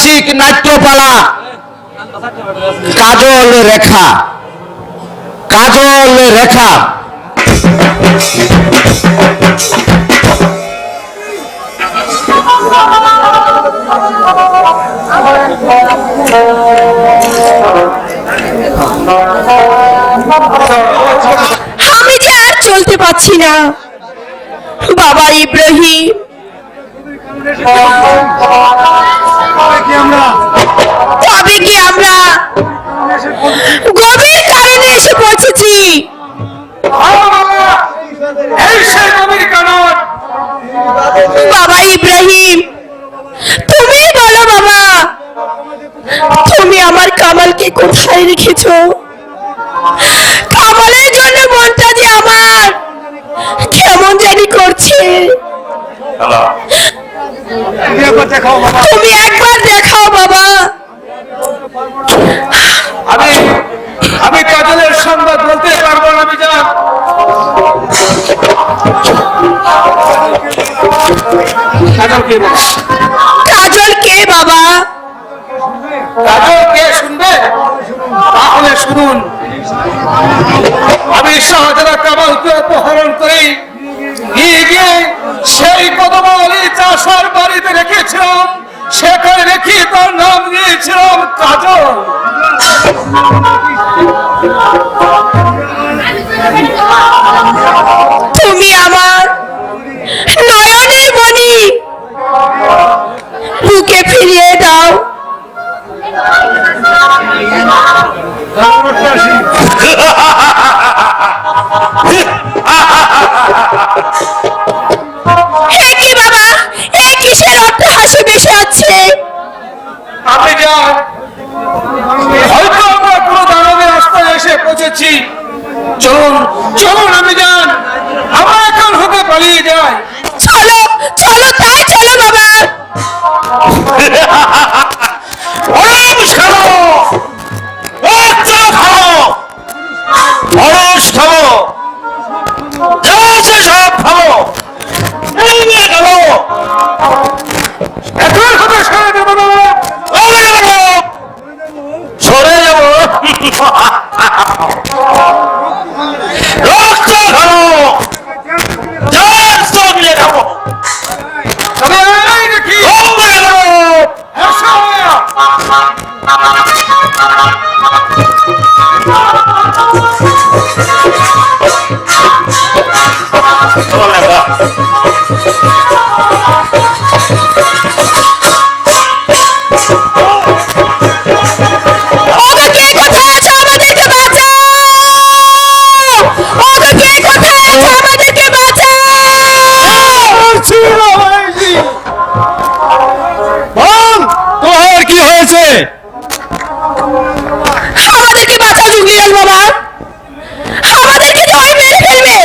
রসিক নাট্যপালা কাজল রেখা। কাজল রেখা আমি যে আর চলতে পারছি না বাবা ইব্রাহিম। তবে কি আমরা গভীর কারণে এসে পৌঁছেছি। বাবা ইব্রাহিম, তুমি বলো বাবা, তুমি আমার কামালকে কোথায় রেখেছো? কামালের জন্য মনটা যে আমার কেমন জানি করছে। তুমি একবার দেখাও বাবা। আমি কাজলের সংবাদ বলতে পারবো না। আমি জান কাজল কে বাবা? কাজল কে শুনবে? তাহলে শুনুন। আমি শাহজাদা কামালকে অপহরণ করি নিয়ে গিয়ে সেই কদমালি চাষার বাড়িতে রেখেছিলাম। সেখানে রেখে তার নাম দিয়েছিলাম কাজল। তুমি আমার নয়নের মণি, বুকে ফিরিয়ে দাও। কি বাবা, এই কিসের অট্ট হাসি বেশি আছে? আপনি যান, হয়তো আমরা কোনো দানবের রাস্তায় এসে পৌঁছেছি। চলুন চলুন, আমি যান, আমরা এখন হতে পালিয়ে যাই। চলো চলো, তাই চলো বাবা। সরে যাবো। আমাদেরকে বাঁচা জুগিয়াল বাবা, আমাদেরকে যে ওই মেরে ফেলবে।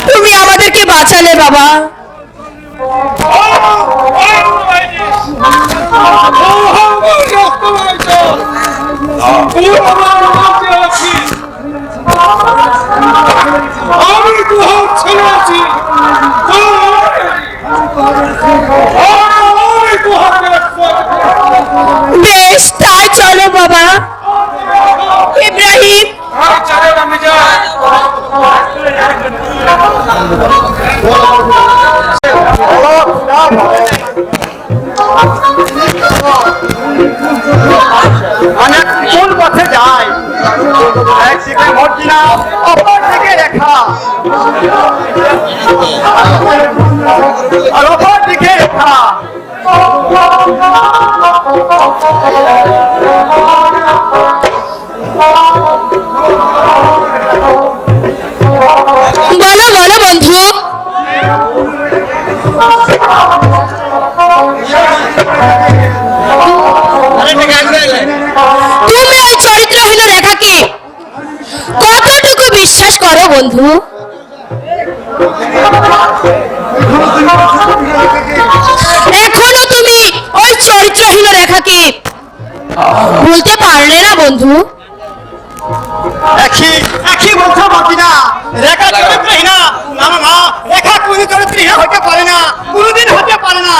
তুমি আমাদেরকে বাঁচালে বাবা। আমি দুহাত ছেড়ে আছি। বেশ, তাই চলো বাবা। ইব্রাহিম, আমি যাই। মানে কোন পথে যায়? একদিকে মর্জিনা, অপর দিকে রেখা, আর অপর দিকে রেখা। বন্ধু? এখনো তুমি ওই চরিত্রহীন রেখাকে ভুলতে পারলে না বন্ধু? একই একই বলছো মর্জিনা, রেখা চরিত্রহীনা না না না, রেখা কোনো চরিত্রহীনা হতে পারে না, কোনোদিন হতে পারে না।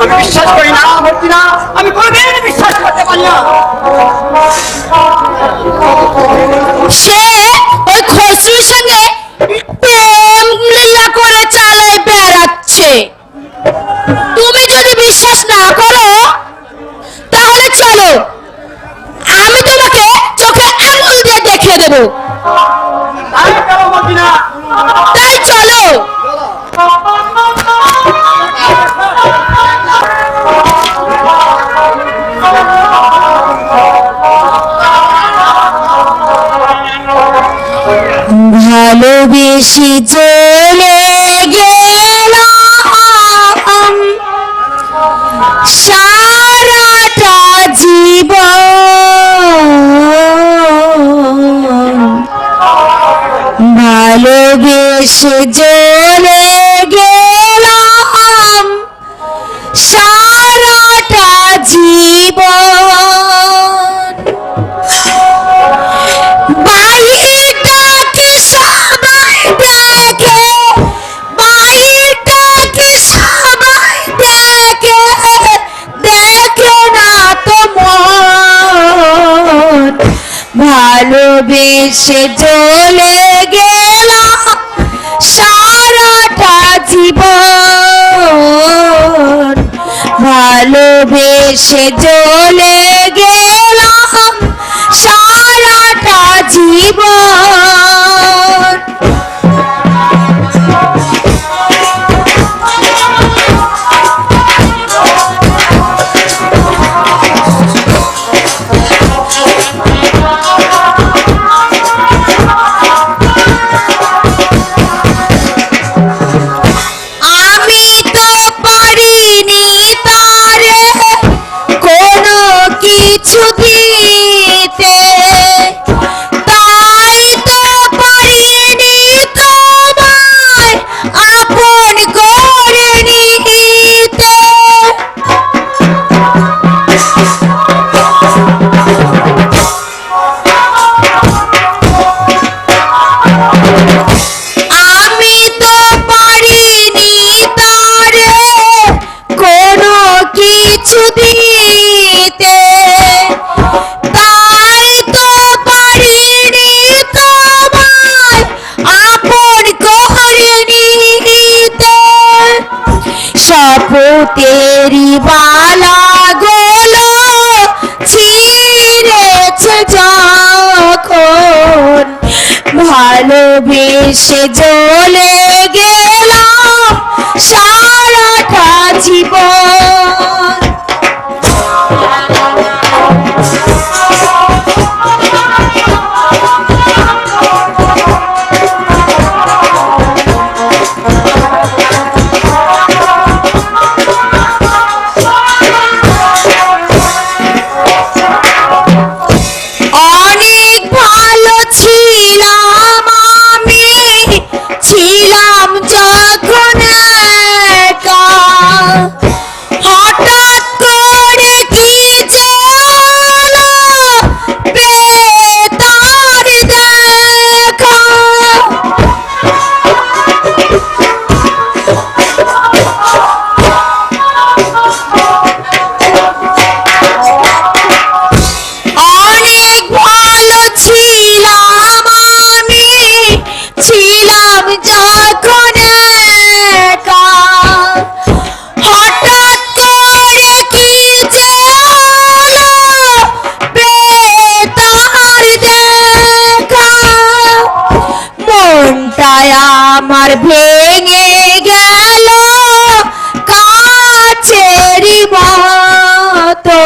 আমি বিশ্বাস করি না মর্জিনা, আমি কোনোদিন বিশ্বাস করতে পারি না। সে ওই খসরুর সঙ্গে প্রেম লীলা করে চালায় বেড়াচ্ছে। তুমি যদি বিশ্বাস না করো তাহলে চলো, আমি তোমাকে চোখে আঙুল দিয়ে দেখিয়ে দেবো। তাই চলো মর্জিনা। তাই চলো। ভালোবেসে চলে গেলাম সারাটা জীবন, ভালোবেসে চলে গেলাম সারাটা জীবন। বাহিরটাকে সবাই দেখে, বাহিরটাকে সবাই দেখে, দেখে না তো মন। ভালোবেসে চলে গেলাম সারাটা জীবন, ভালোবেসে চলে গেলাম সারাটা জীবন। আমি তো পারিনি তারে কোনো কিছু দিতে, তাই তো পারিনি তোমায় আপন করে নিতে। আমি তো পারিনি তারে কোনো কিছু দিতে, তাই তো পারিনি তোমায় আপন করে নিতে। শপথেরি বালা গোলো ছিঁড়েছে যখন, ভালোবেসে জ্বলে গেলাম সারাটা জীবন। অনেক ভালো ছিলাম আমি, ছিলাম যখন একা, হঠাৎ করে কি যে হলো পেয়ে তার দেখা। অনেক ভালো ছিলাম আমি, ছিলাম যখন একা, হঠাৎ করে কি যে হলো পেয়ে তার দেখা। মনটায় আমার ভেঙে গেল কাছেরই মতো,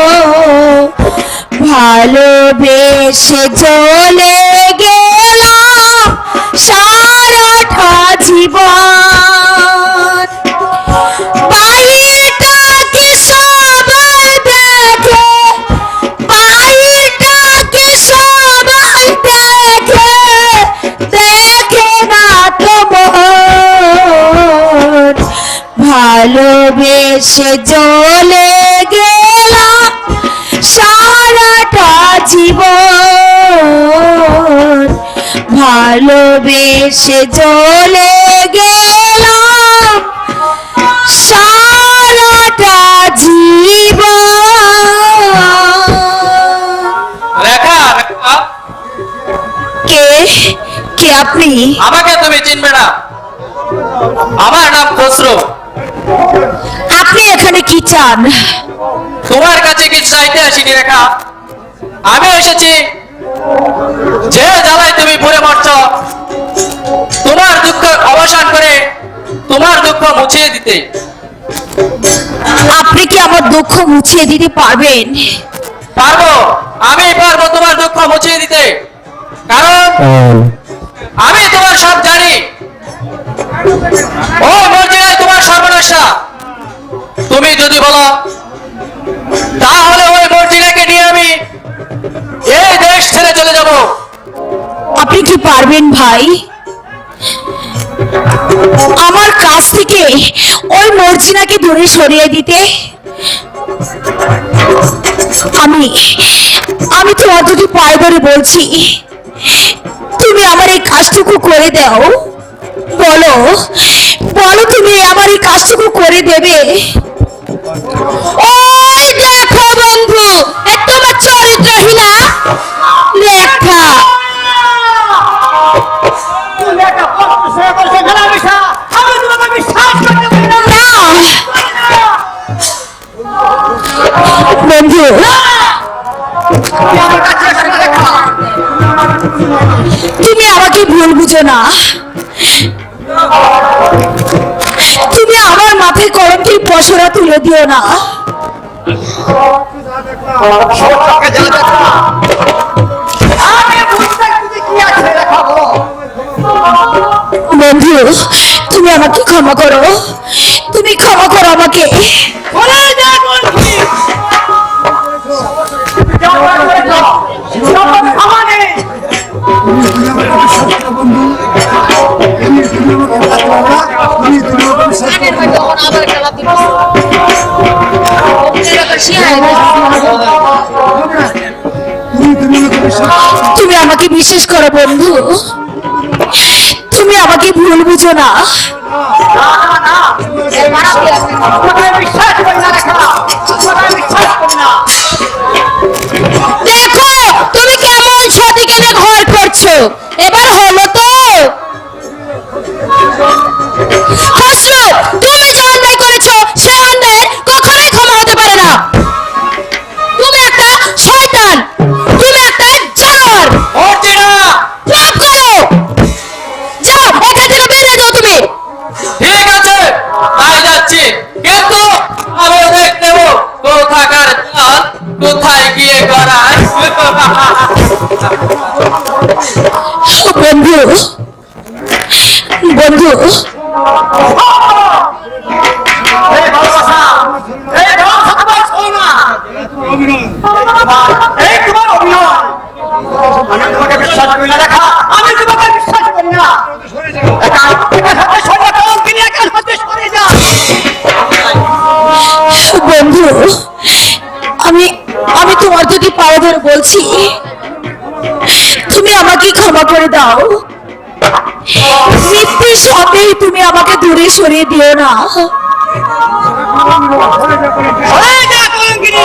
ভালোবেসে চলে গেলাম সারাটা জীবন। বাহিরটাকে সবাই দেখে, বাহিরটাকে সবাই দেখে, দেখে ভালোবেসে চলে গেলাম সারাটা জীবন, ভালোবেসে চলে গেলাম সারাটা জীবন। রেখা, রেখা, কে কে আপনি? আমাকে তুমি চিনবে না, আমার নাম খসরু। আপনি এখানে কি চান? তোমার কাছে কিছু চাইতে আসিনি রেখা, আমি এসেছি যে জ্বালায় তুমি পুড়ে মরছ তোমার দুঃখ অবসান করে তোমার দুঃখ মুছিয়ে দিতে। আপনি কি আমার দুঃখ মুছিয়ে দিতে পারবেন? পারবো, আমি পারবো তোমার দুঃখ মুছিয়ে দিতে, কারণ আমি তোমার সব জানি। ও মর্জিনায় তোমার সর্বনাশা, তুমি যদি বলো তাহলে ওই মর্জিনাকে নিয়ে আমি এই দেশ ছেড়ে চলে যাব। আপনি কি পারবেন ভাই আমার কাছ থেকে ওই মর্জিনাকে দূরে সরিয়ে দিতে? আমি তোমার দুটি পায়ে ধরে বলছি, তুমি আমার এই কাজটুকু করে দাও। বলো বলো, তুমি আমার এই কাজটুকু করে দেবে? ওই দেখো বন্ধু, তোমার চরিত্রহীনা লেখা। তুমি একটা প্রশ্ন শুনে বলছো মেলামেশা, আমি তোমাকে বিশ্বাস করতে পারি না। বন্ধু, তুমি আমার কাছে এসো না রেখা। তুমি আমাকে ভুল বুঝো না। তুমি আমার মাথায় করন্তির পসরা তুলে দিও না। সত্যকে যা দেখো, আমি বুঝতে বুঝি কি আছে রেখা বলো। বন্ধু, তুমি আমাকে ক্ষমা করো, তুমি ক্ষমা করো আমাকে। বলে যা বলছি, যা করেছো, সব ক্ষমা নেই। তুমি আমাকে বিশ্বাস করো বন্ধু, তুমি আমাকে ভুল বুঝো না। তোমাকে বিশ্বাস করি না রেখা, তোমাকে বিশ্বাস করি না। দেখো তুমি কেমন সতীকে ঘর করছো, এবার হলো তো? খসরু, তুমি যে অন্যায় করেছো সে অন্যায় কখনোই ক্ষমা হতে পারে না। তুমি একটা শয়তান, তুমি একটা জানোয়ার। মর্জিনা, চুপ করো, যাও এখান থেকে বেরিয়ে যাও তুমি। ঠিক আছে তাই যাচ্ছি, কিন্তু আমি দেখতে নেব কোথাকার চাল কোথায় গিয়ে গড়ায়। বন্ধু বন্ধু, এই ভালোবাসা, এই ভালোবাসা তোমার ছোঁয় না। এই তোমার অভিনয়। আমি তোমাকে বিশ্বাস করি না রেখা, আমি তোমাকে বিশ্বাস করি না। একা হাতে সরে যাও, তিনি একা হাতে সরে যাও। বন্ধু, আমি আমি তোমার দুটি পায়ে ধরে বলছি, তুমি আমাকে ক্ষমা করে দাও। মৃত্যুর সঙ্গেই তুমি আমাকে দূরে সরিয়ে দিও না। সরে যা কলঙ্কিনী,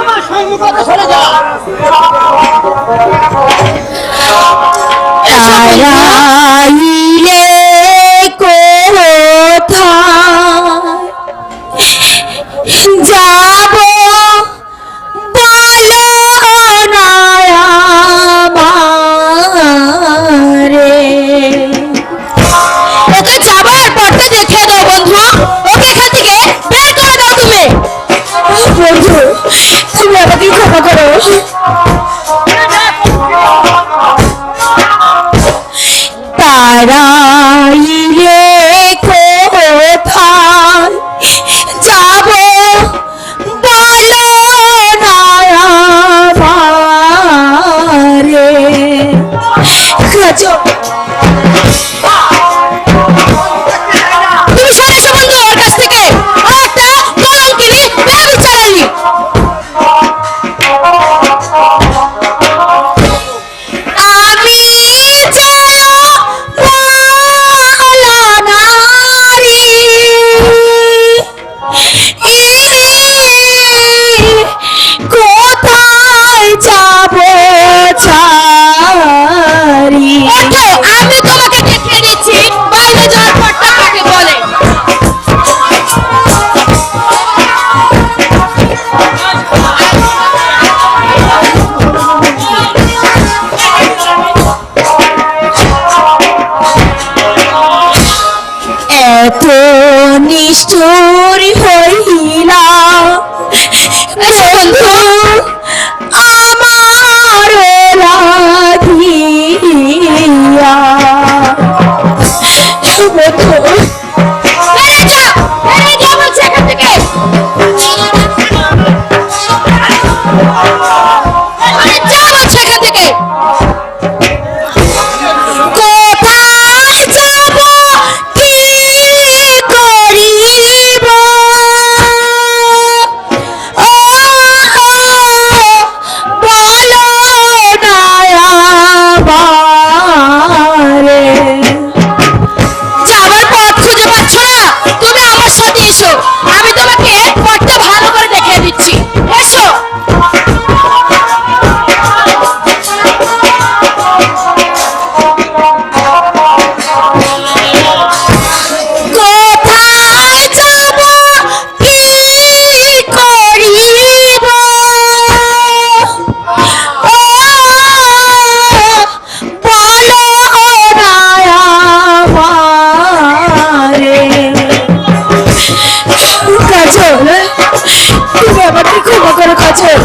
আমার সম্মুখ হতে সরে যা। হারাইলে কোথায় যাব বলো না আমারে। ওকে যাবার পথে দেখিয়ে দাও বন্ধু, ওকে এখান থেকে বের করে দাও তুমি। বন্ধু, তুমি আমাকে ক্ষমা করো। তারাইলে কোথায় যাব বলো না আমারে। কাজল, তুমি সরে এসো বন্ধু ওর কাছ থেকে, চুরি হইলা বন্ধু আমার লাগিয়া বন্ধু বেরিয়ে যা বলছি এখান থেকে যা বলছি এখান থেকে কোথায় যাব কি করিব ও বলো না আমারে যাবার পথ খুঁজে পাচ্ছ না তুমি আমার সাথে এসো আমি তোমাকে পথটা ভালো করে দেখিয়ে দিচ্ছি এসো কোথায় যাব কি করিব ও বলো না আমারে কাজল তুমি আমাকে ক্ষমা করো কাজল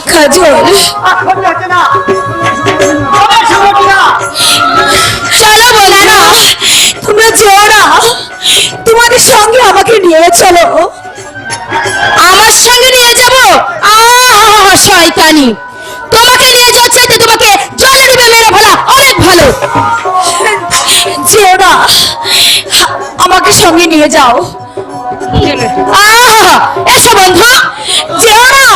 কাজল হচ্ছে না তোমার সম্মতি না চলো বন্ধুরা তোমরা যেও না তোমাদের সঙ্গে আমাকে নিয়ে চলো আমার সঙ্গে নিয়ে যাব শয়তানি তোমাকে নিয়ে যাওয়ার চাইতে তোমাকে জলে ডুবে মেরে ফেলা অনেক ভালো যেও না আমাকে সঙ্গে নিয়ে যাও এসো বন্ধু যেও না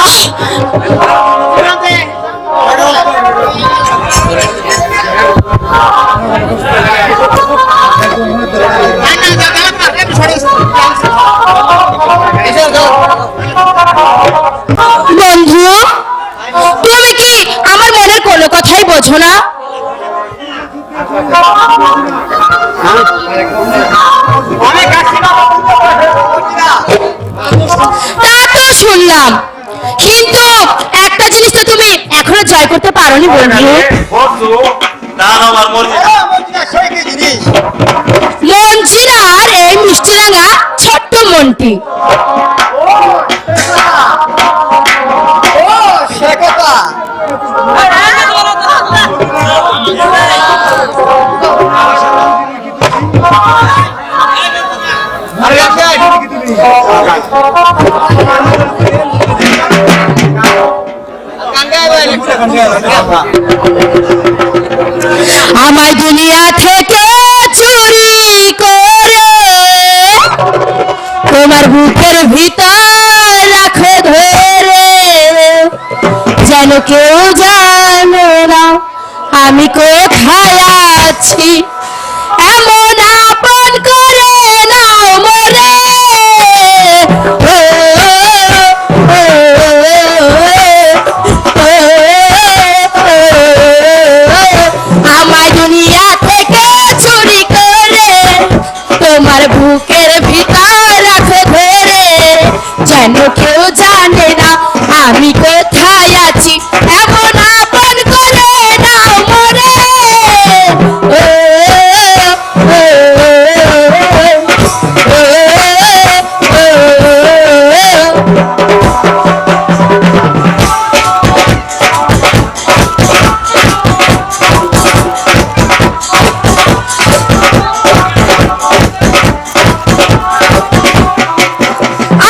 বন্ধু তুমি কি আমার মনের কোনো কথাই বোঝো না তা তো শুনলাম কিন্তু একটা জিনিস তো তুমি এখনো জয় করতে পারোনি বন্ধু মঞ্জিরার এই মিষ্টিরাঙা ছোট্ট মনটি সে কথা আমায় দুনিয়া থেকে চুরি করে তোমার বুকের ভিতর রাখো ধরে যেন কেউ জানে না আমি কোথায় আছি এমন আপন করে নাও মরে আমায় দুনিয়া থেকে চুরি করে তোমার বুকের ভিতর রাখো ধরে যেন কেউ জানে না আমি কোথায় আছি এমন আপন করে নাও মরে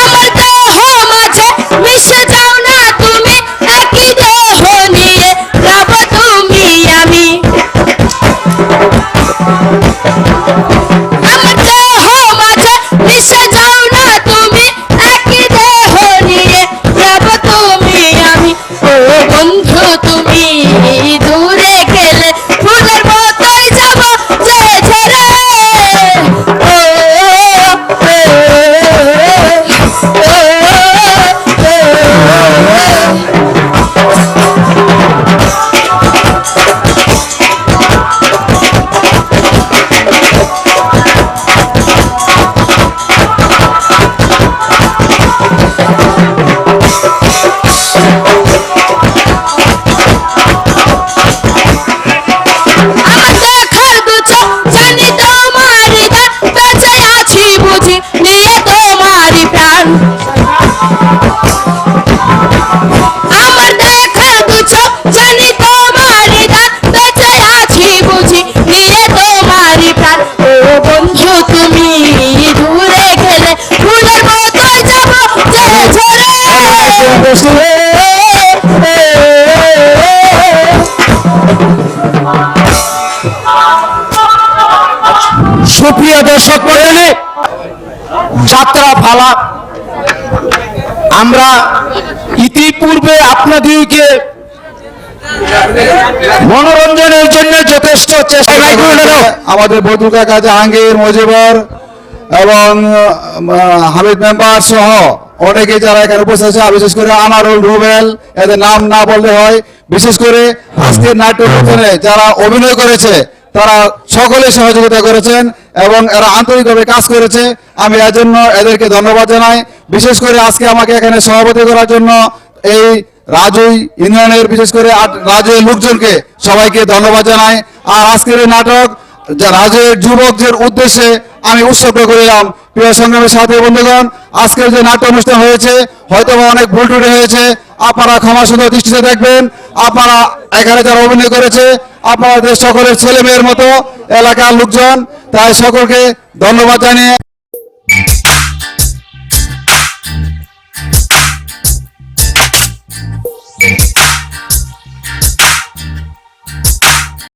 আমার দেহ মাঝে মিশে যাও না তুমি একই দেহ নিয়ে রব তুমি আমি আমার দেহ মাঝে মিশে যাও না তুমি একই দেহ নিয়ে রব তুমি আমি ও বন্ধু তুমি দূরে গেলে ফুলের মতোই যাব যে ঝরে সুপ্রিয় দর্শক মণ্ডলী, যাত্রা ফালা আমরা ইতিপূর্বে আপনাদেরকে মনোরঞ্জনের জন্য যথেষ্ট চেষ্টা করেছি। আমাদের বদরু কাকা, জাহাঙ্গীর, মজিবর এবং হামিদ মেম্বার সহ অনেকে যারা এখানে উপস্থিত আছে, বিশেষ করে আমারুল, রুবেল, এদের নাম না বললে হয়। বিশেষ করে আজকের নাট্য অনুষ্ঠানে যারা অভিনয় করেছে তারা সকলে সহযোগিতা করেছেন এবং এরা আন্তরিকভাবে কাজ করেছে। আমি এর জন্য এদেরকে ধন্যবাদ জানাই। বিশেষ করে আজকে আমাকে এখানে সভাপতি করার জন্য এই রাজুই ইউনিয়নের বিশেষ করে রাজুয়ের লোকজনকে সবাইকে ধন্যবাদ জানাই। আর আজকের এই নাটক যা রাজুয়ের যুবকদের উদ্দেশ্যে আমি উৎসর্গ করিলাম। প্রিয় সংগ্রামের সাথী বন্ধুগণ, আজকের যে নাট্য অনুষ্ঠান হয়েছে হয়তো অনেক ভুল ত্রুটি হয়েছে, আপনারা ক্ষমা সুন্দর দৃষ্টিতে দেখবেন। আপনারা এখানে যারা অভিনয় করেছে আপনাদের সকলের ছেলে মেয়ের মতো এলাকার লোকজন, তাই সকলকে ধন্যবাদ জানিয়ে